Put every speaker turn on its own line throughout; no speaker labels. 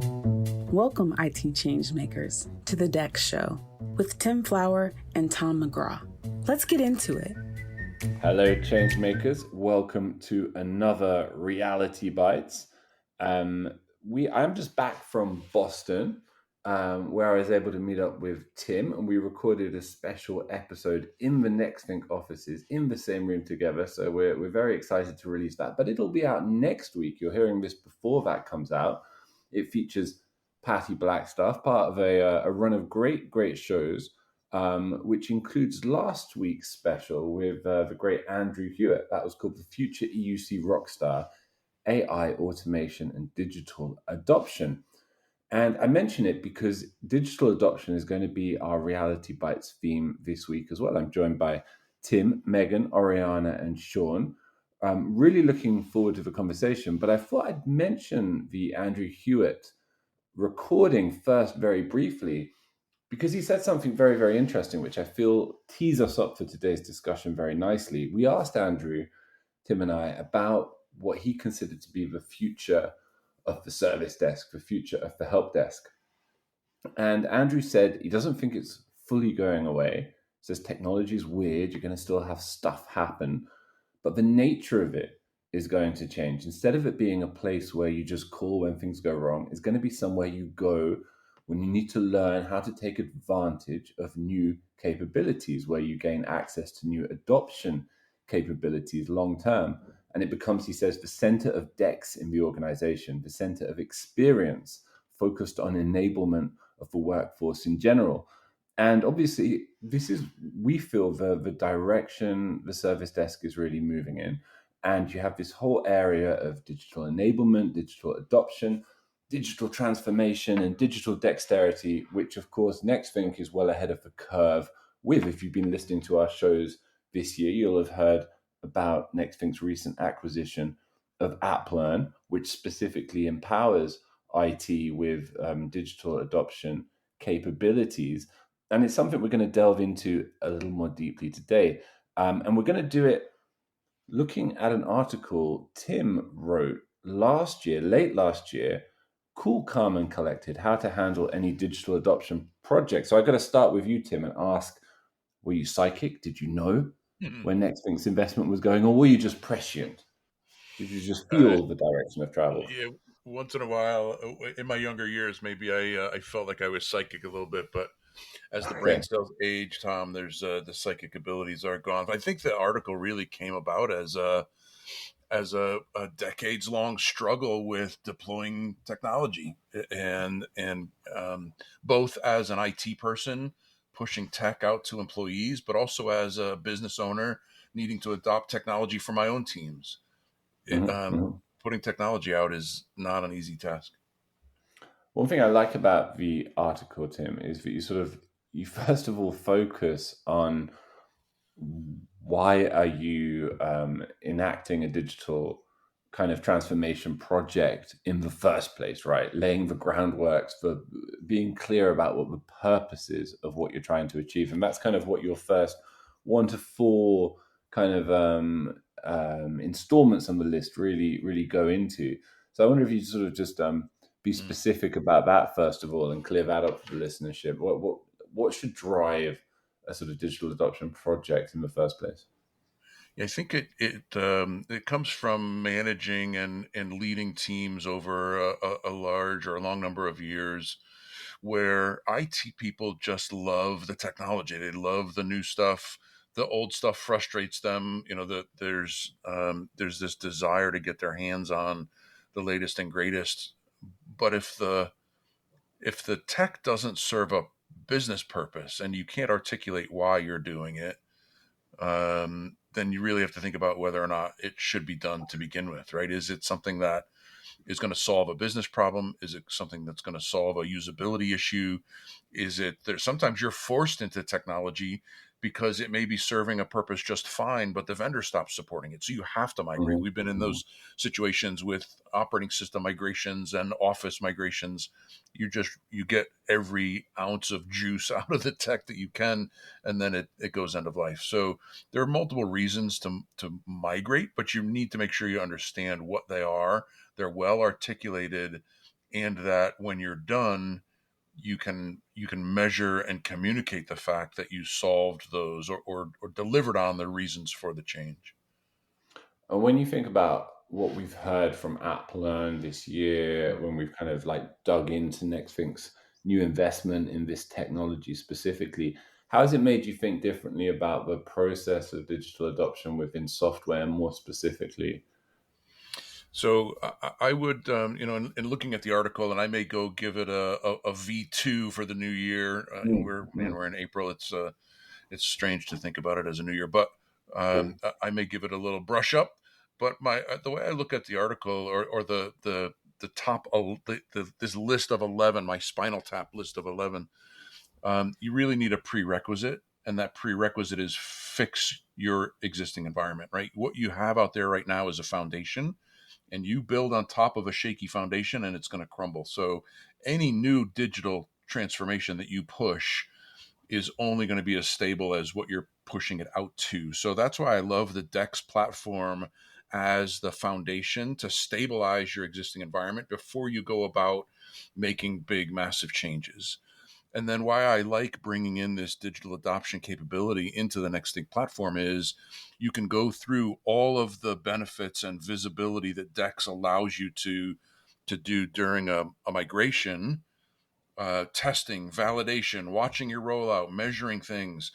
Welcome, IT changemakers, to the DEX Show with Tim Flower and Tom McGraw. Let's get into it.
Hello, changemakers. Welcome to another Reality Bytes. I'm just back from Boston, where I was able to meet up with Tim, and we recorded a special episode in the Next Think offices in the same room together. So we're very excited to release that. But it'll be out next week. You're hearing this before that comes out. It features Patty Blackstaff, part of a run of great shows. Which includes last week's special with the great Andrew Hewitt. That was called The Future EUC Rockstar, AI, Automation, and Digital Adoption. And I mention it because digital adoption is going to be our Reality Bytes theme this week as well. I'm joined by Tim, Megan, Oriana, and Sean. I'm really looking forward to the conversation, but I thought I'd mention the Andrew Hewitt recording first very briefly, because he said something very interesting, which I feel tees us up for today's discussion very nicely. We asked Andrew, Tim and I, about what he considered to be the future of the service desk, the future of the help desk. And Andrew said he doesn't think it's fully going away. He says technology is weird, you're going to still have stuff happen, but the nature of it is going to change. Instead of it being a place where you just call when things go wrong, it's going to be somewhere you go when you need to learn how to take advantage of new capabilities, where you gain access to new adoption capabilities long term. And it becomes, he says, the center of DEX in the organization, the center of experience focused on enablement of the workforce in general. And obviously, this is, we feel, the direction the service desk is really moving in. And you have this whole area of digital enablement, digital adoption, digital transformation, and digital dexterity, which, of course, NextThink is well ahead of the curve with. If you've been listening to our shows this year, you'll have heard about NextThink's recent acquisition of AppLearn, which specifically empowers IT with digital adoption capabilities. And it's something we're going to delve into a little more deeply today. And we're going to do it looking at an article Tim wrote late last year, Cool, Calm, and Collected, How to Handle Any Digital Adoption Project. So I got to start with you, Tim, and ask, were you psychic? Did you know where NextThink's investment was going, or were you just prescient? Did you just feel the direction of travel?
Yeah, once in a while, in my younger years, maybe I felt like I was psychic a little bit, but as the brain cells age, Tom, there's the psychic abilities are gone. I think the article really came about as a decades long struggle with deploying technology, and both as an IT person pushing tech out to employees, but also as a business owner needing to adopt technology for my own teams. Putting technology out is not an easy task.
One thing I like about the article, Tim, is that you first of all focus on why are you enacting a digital kind of transformation project in the first place, right? Laying the groundwork for being clear about what the purpose is of what you're trying to achieve. And that's kind of what your first 1 to 4 kind of installments on the list really go into. So I wonder if you sort of just be specific about that first of all and clear that up for the listenership. What should drive a sort of digital adoption project in the first place?
I think it comes from managing and leading teams over a large or a long number of years, where IT people just love the technology. They love the new stuff. The old stuff frustrates them. There's this desire to get their hands on the latest and greatest. But if the tech doesn't serve a business purpose and you can't articulate why you're doing it, then you really have to think about whether or not it should be done to begin with, right? Is it something that is going to solve a business problem? Is it something that's going to solve a usability issue? Sometimes you're forced into technology because it may be serving a purpose just fine, but the vendor stops supporting it. So you have to migrate. We've been in those situations with operating system migrations and office migrations. You get every ounce of juice out of the tech that you can, and then it goes end of life. So there are multiple reasons to migrate, but you need to make sure you understand what they are. They're well articulated, and that when you're done, you can measure and communicate the fact that you solved those or delivered on the reasons for the change.
And when you think about what we've heard from AppLearn this year, when we've kind of like dug into NextThink's new investment in this technology specifically, how has it made you think differently about the process of digital adoption within software, more specifically?
So I would, in looking at the article, and I may go give it a V2 for the new year.
Mm,
We're in April. It's strange to think about it as a new year, but
true.
I may give it a little brush up. But the way I look at the article or the top this list of 11, my Spinal Tap list of 11, you really need a prerequisite, and that prerequisite is fix your existing environment. Right, what you have out there right now is a foundation, and you build on top of a shaky foundation, and it's going to crumble. So any new digital transformation that you push is only going to be as stable as what you're pushing it out to. So that's why I love the DEX platform as the foundation to stabilize your existing environment before you go about making big, massive changes. And then why I like bringing in this digital adoption capability into the NextThink platform is you can go through all of the benefits and visibility that DEX allows you to do during a migration, testing, validation, watching your rollout, measuring things.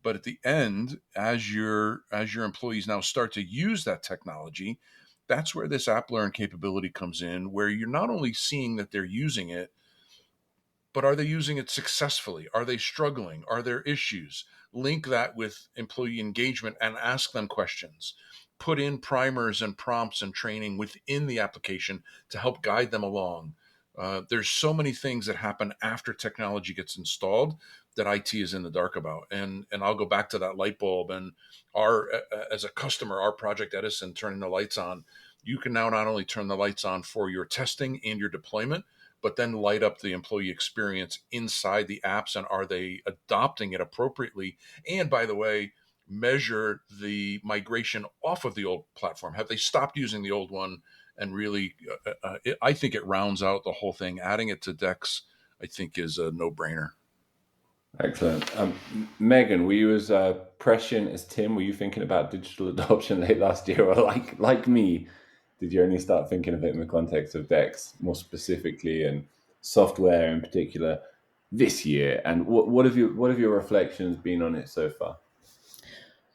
But at the end, as your employees now start to use that technology, that's where this app learn capability comes in, where you're not only seeing that they're using it, but are they using it successfully? Are they struggling? Are there issues? Link that with employee engagement and ask them questions. Put in primers and prompts and training within the application to help guide them along. There's so many things that happen after technology gets installed that IT is in the dark about. And I'll go back to that light bulb and our as a customer, our Project Edison turning the lights on. You can now not only turn the lights on for your testing and your deployment, but then light up the employee experience inside the apps, and are they adopting it appropriately? And by the way, measure the migration off of the old platform. Have they stopped using the old one? And really, I think it rounds out the whole thing. Adding it to DEX, I think, is a no-brainer.
Excellent. Megan, were you as prescient as Tim? Were you thinking about digital adoption late last year, or like me, did you only start thinking of it in the context of DEX more specifically and software in particular this year? And what have your reflections been on it so far?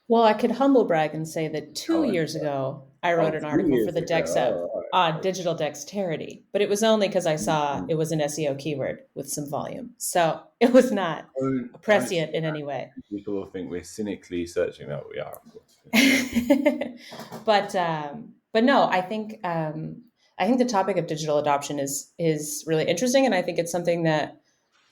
Well, I could humble brag and say that two
Oh,
years ago, I
oh,
wrote an
two
article for
years
the
ago.
DEX Hub
Oh,
on
right.
digital dexterity, but it was only because I saw
Mm.
it was an SEO keyword with some volume. So it was not
Don't say
prescient in any way.
that. People will think we're cynically searching that. We are, of course.
But no, I think the topic of digital adoption is really interesting, and I think it's something that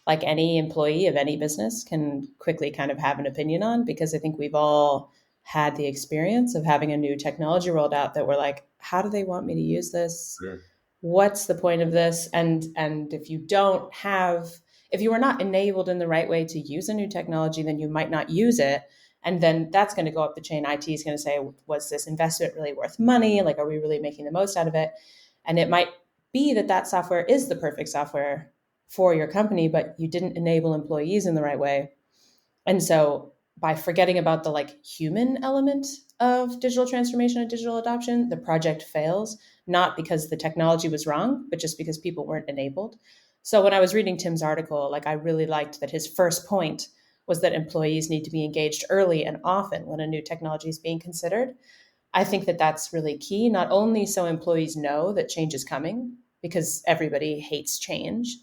like any employee of any business can quickly kind of have an opinion on, because I think we've all had the experience of having a new technology rolled out that we're like, how do they want me to use this?
Sure.
What's the point of this? And if you are not enabled in the right way to use a new technology, then you might not use it. And then that's going to go up the chain. IT is going to say, was this investment really worth money? Like, are we really making the most out of it? And it might be that that software is the perfect software for your company, but you didn't enable employees in the right way. And so by forgetting about the like human element of digital transformation and digital adoption, the project fails, not because the technology was wrong, but just because people weren't enabled. So when I was reading Tim's article, like I really liked that his first point was that employees need to be engaged early and often when a new technology is being considered. I think that that's really key, not only so employees know that change is coming, because everybody hates change,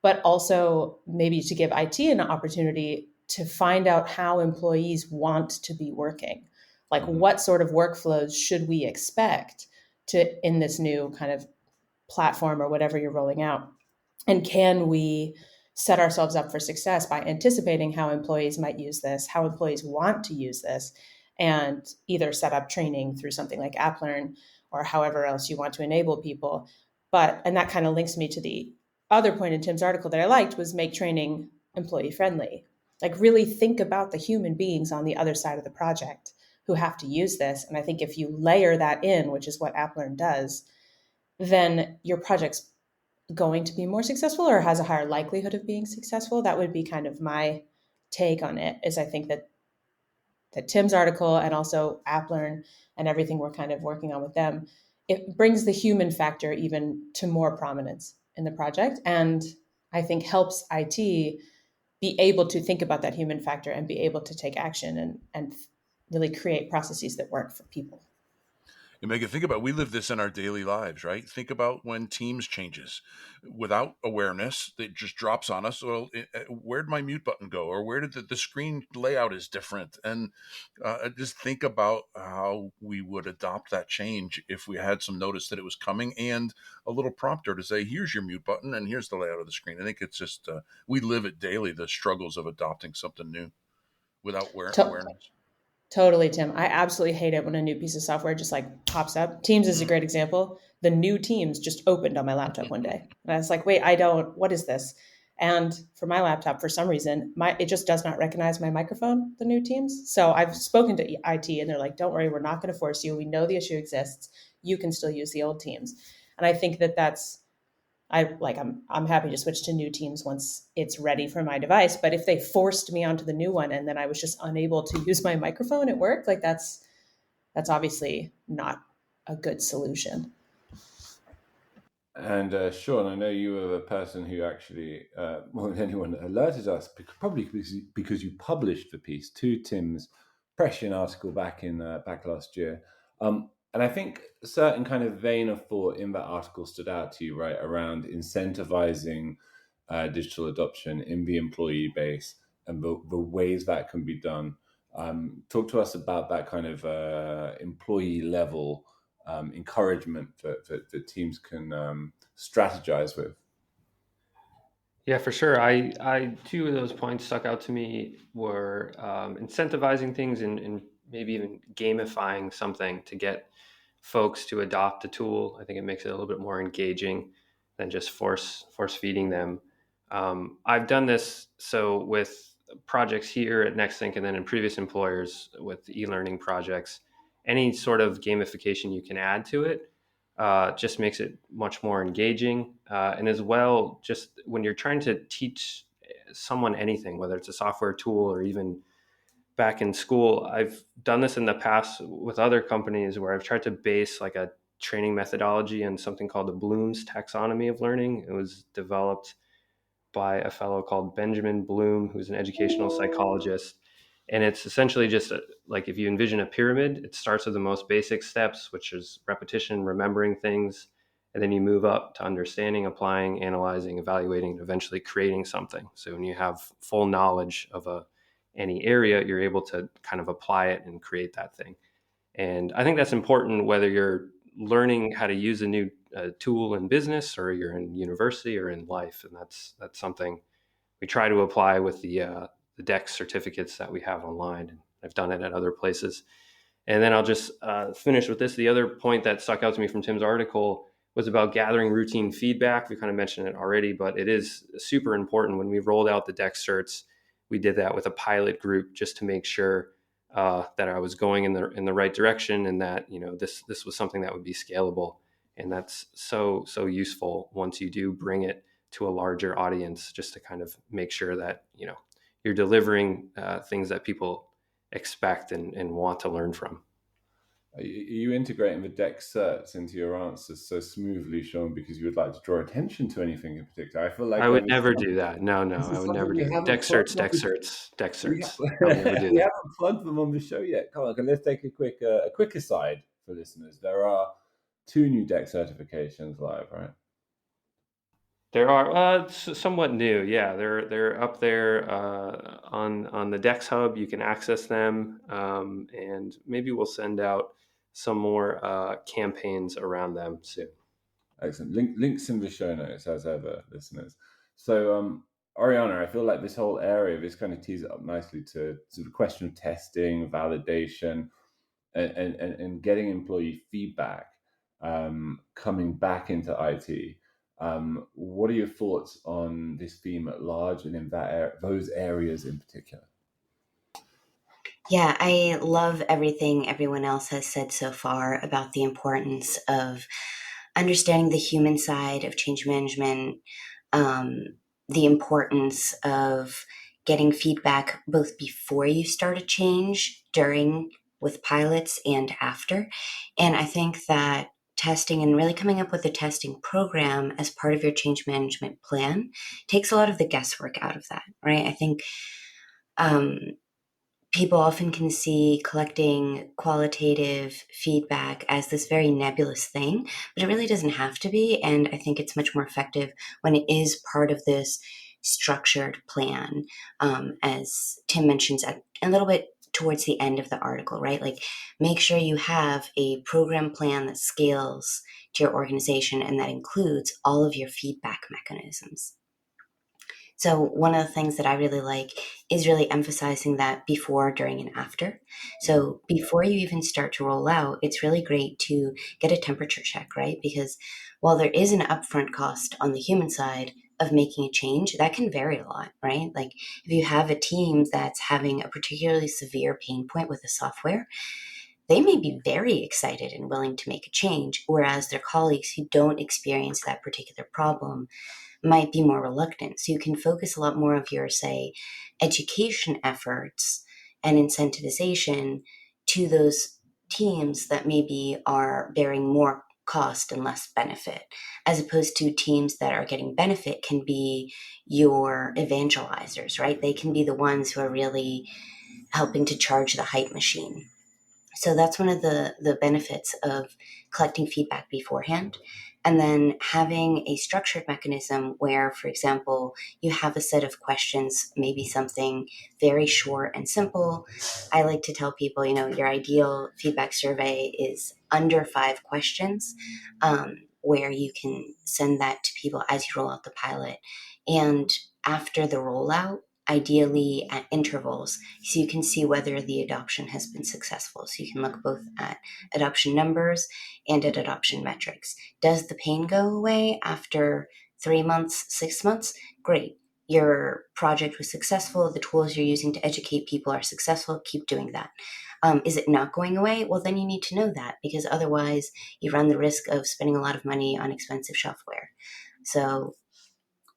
but also maybe to give IT an opportunity to find out how employees want to be working. Like, what sort of workflows should we expect to in this new kind of platform or whatever you're rolling out? And can we set ourselves up for success by anticipating how employees might use this, how employees want to use this, and either set up training through something like AppLearn or however else you want to enable people. And that kind of links me to the other point in Tim's article that I liked, was make training employee friendly. Like, really think about the human beings on the other side of the project who have to use this. And I think if you layer that in, which is what AppLearn does, then your projects going to be more successful or has a higher likelihood of being successful. That would be kind of my take on it. Is I think that Tim's article and also AppLearn and everything we're kind of working on with them, it brings the human factor even to more prominence in the project, and I think helps IT be able to think about that human factor and be able to take action and really create processes that work for people.
And Megan, think about, we live this in our daily lives, right? Think about when Teams changes without awareness, it just drops on us. Well, where'd my mute button go? Or where did the screen layout is different? And just think about how we would adopt that change if we had some notice that it was coming and a little prompter to say, here's your mute button and here's the layout of the screen. I think it's just, we live it daily, the struggles of adopting something new without awareness.
Totally, Tim. I absolutely hate it when a new piece of software just like pops up. Teams is a great example. The new Teams just opened on my laptop one day. And I was like, wait, what is this? And for my laptop, for some reason, it just does not recognize my microphone, the new Teams. So I've spoken to IT and they're like, don't worry, we're not going to force you. We know the issue exists. You can still use the old Teams. And I think I'm happy to switch to new Teams once it's ready for my device. But if they forced me onto the new one and then I was just unable to use my microphone at work, like that's obviously not a good solution.
And Sean, I know you were the person who actually, more than anyone, alerted us, probably because you published the piece to Tim's prescient article back last year. And I think a certain kind of vein of thought in that article stood out to you, right, around incentivizing digital adoption in the employee base and the ways that can be done. Talk to us about that kind of employee level encouragement that teams can strategize with.
Yeah, for sure. I two of those points stuck out to me were incentivizing things and maybe even gamifying something to get folks to adopt a tool. I think it makes it a little bit more engaging than just force feeding them. I've done this with projects here at NextThink and then in previous employers with e-learning projects. Any sort of gamification you can add to it just makes it much more engaging. And as well, just when you're trying to teach someone anything, whether it's a software tool or even back in school, I've done this in the past with other companies where I've tried to base like a training methodology on something called the Bloom's taxonomy of learning. It was developed by a fellow called Benjamin Bloom, who's an educational psychologist. And it's essentially just like if you envision a pyramid, it starts with the most basic steps, which is repetition, remembering things. And then you move up to understanding, applying, analyzing, evaluating, and eventually creating something. So when you have full knowledge of any area, you're able to kind of apply it and create that thing. And I think that's important whether you're learning how to use a new tool in business or you're in university or in life. And that's something we try to apply with the DEX certificates that we have online. And I've done it at other places. And then I'll just finish with this. The other point that stuck out to me from Tim's article was about gathering routine feedback. We kind of mentioned it already, but it is super important. When we rolled out the DEX certs, we did that with a pilot group just to make sure that I was going in the right direction and that this was something that would be scalable. And that's so useful once you do bring it to a larger audience, just to kind of make sure that you're delivering things that people expect and want to learn from.
Are you integrating the DEX certs into your answers so smoothly, Sean, because you would like to draw attention to anything in particular? I feel like
I would never do that. No, I would never do that. DEX certs. I'll never do that.
We haven't plugged them on the show yet. Come on, let's take a quick aside for listeners. There are 2 new DEX certifications live, right?
There are somewhat new. Yeah, they're up there on the DEX Hub. You can access them, and maybe we'll send out some more campaigns around them soon.
Excellent. Links in the show notes as ever, listeners. So, Oriana, I feel like this whole area, this kind of tees it up nicely to the question of testing, validation, and getting employee feedback coming back into IT. What are your thoughts on this theme at large and in those areas in particular?
Yeah, I love everything everyone else has said so far about the importance of understanding the human side of change management, the importance of getting feedback both before you start a change, during with pilots, and after. And I think that testing and really coming up with a testing program as part of your change management plan takes a lot of the guesswork out of that, right? I think people often can see collecting qualitative feedback as this very nebulous thing, but it really doesn't have to be. And I think it's much more effective when it is part of this structured plan, as Tim mentions a little bit towards the end of the article, right? Like, make sure you have a program plan that scales to your organization and that includes all of your feedback mechanisms. So one of the things that I really like is really emphasizing that before, during, and after. So before you even start to roll out, it's really great to get a temperature check, right? Because while there is an upfront cost on the human side of making a change, that can vary a lot, right? Like, if you have a team that's having a particularly severe pain point with the software, they may be very excited and willing to make a change, whereas their colleagues who don't experience that particular problem might be more reluctant. So you can focus a lot more of your, say, education efforts and incentivization to those teams that maybe are bearing more cost and less benefit, as opposed to teams that are getting benefit can be your evangelizers, right? They can be the ones who are really helping to charge the hype machine. So that's one of the benefits of collecting feedback beforehand. And then having a structured mechanism where, for example, you have a set of questions, maybe something very short and simple. I like to tell people, your ideal feedback survey is under 5 questions, where you can send that to people as you roll out the pilot. And after the rollout, ideally at intervals, so you can see whether the adoption has been successful. So you can look both at adoption numbers and at adoption metrics. Does the pain go away after 3 months, 6 months? Great. Your project was successful. The tools you're using to educate people are successful. Keep doing that. Is it not going away? Well, then you need to know that, because otherwise you run the risk of spending a lot of money on expensive software. So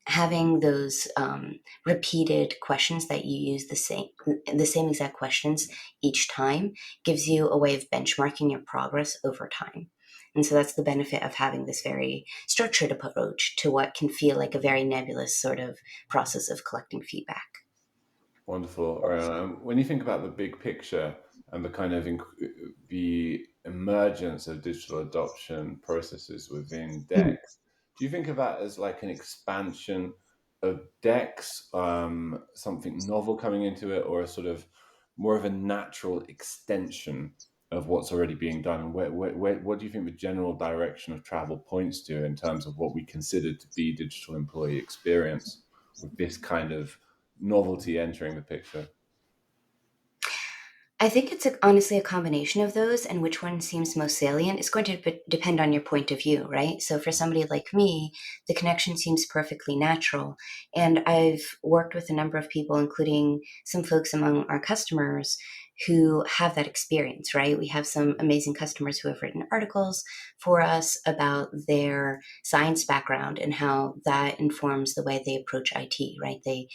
having those repeated questions that you use the same exact questions each time gives you a way of benchmarking your progress over time. And so that's the benefit of having this very structured approach to what can feel like a very nebulous sort of process of collecting feedback.
Wonderful, Oriana. When you think about the big picture and the kind of the emergence of digital adoption processes within DEX, do you think of that as like an expansion of DEX, something novel coming into it, or a sort of more of a natural extension of what's already being done? And what do you think the general direction of travel points to in terms of what we consider to be digital employee experience with this kind of novelty entering the picture?
I think it's honestly a combination of those, and which one seems most salient is going to depend on your point of view, right? So for somebody like me, the connection seems perfectly natural. And I've worked with a number of people, including some folks among our customers, who have that experience, right? We have some amazing customers who have written articles for us about their science background and how that informs the way they approach IT, right? We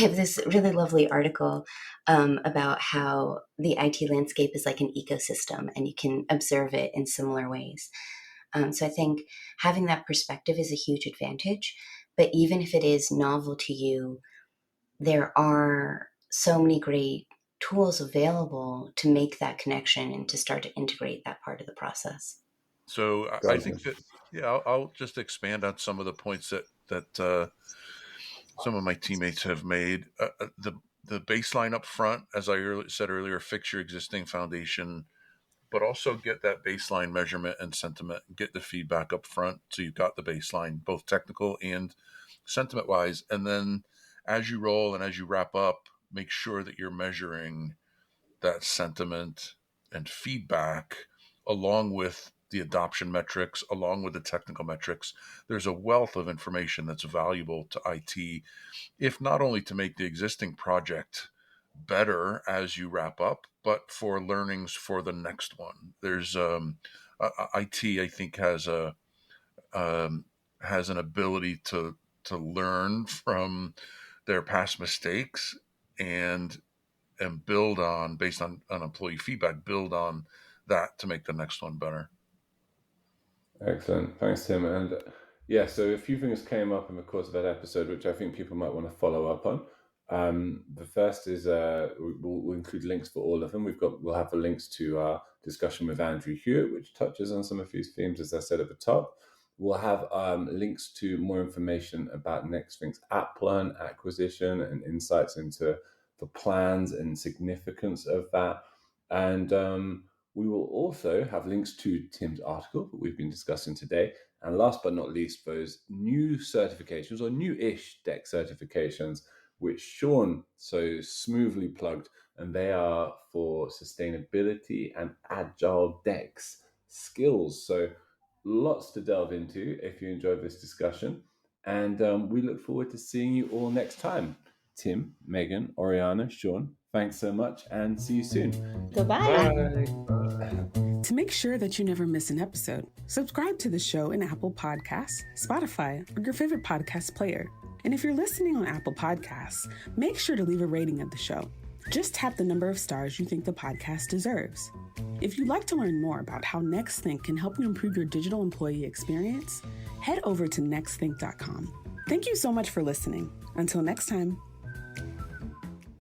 have this really lovely article about how the IT landscape is like an ecosystem and you can observe it in similar ways. So I think having that perspective is a huge advantage. But even if it is novel to you, there are so many great tools available to make that connection and to start to integrate that part of the process.
So I think that, yeah, I'll just expand on some of the points that some of my teammates have made. The baseline up front, as I said earlier, fix your existing foundation, but also get that baseline measurement and sentiment, get the feedback up front. So you've got the baseline, both technical and sentiment wise. And then as you roll and as you wrap up, make sure that you're measuring that sentiment and feedback along with the adoption metrics, along with the technical metrics. There's a wealth of information that's valuable to IT, if not only to make the existing project better as you wrap up, but for learnings for the next one. There's IT, I think, has has an ability to learn from their past mistakes and build on, based on employee feedback, build on that to make the next one better.
Excellent. Thanks, Tim. And yeah, so a few things came up in the course of that episode, which I think people might want to follow up on. The first is we'll include links for all of them. We'll have the links to our discussion with Andrew Hewitt, which touches on some of these themes, as I said at the top. We'll have links to more information about NextThink's app plan acquisition and insights into the plans and significance of that. And we will also have links to Tim's article that we've been discussing today. And last but not least, those new certifications or new-ish DEX certifications, which Sean so smoothly plugged, and they are for sustainability and agile DEX skills. So lots to delve into if you enjoyed this discussion. And we look forward to seeing you all next time. Tim, Megan, Oriana, Sean, thanks so much and see you soon.
Goodbye.
Bye.
To make sure that you never miss an episode, subscribe to the show in Apple Podcasts, Spotify, or your favorite podcast player. And if you're listening on Apple Podcasts, make sure to leave a rating of the show. Just tap the number of stars you think the podcast deserves. If you'd like to learn more about how NextThink can help you improve your digital employee experience, head over to nextthink.com. Thank you so much for listening. Until next time.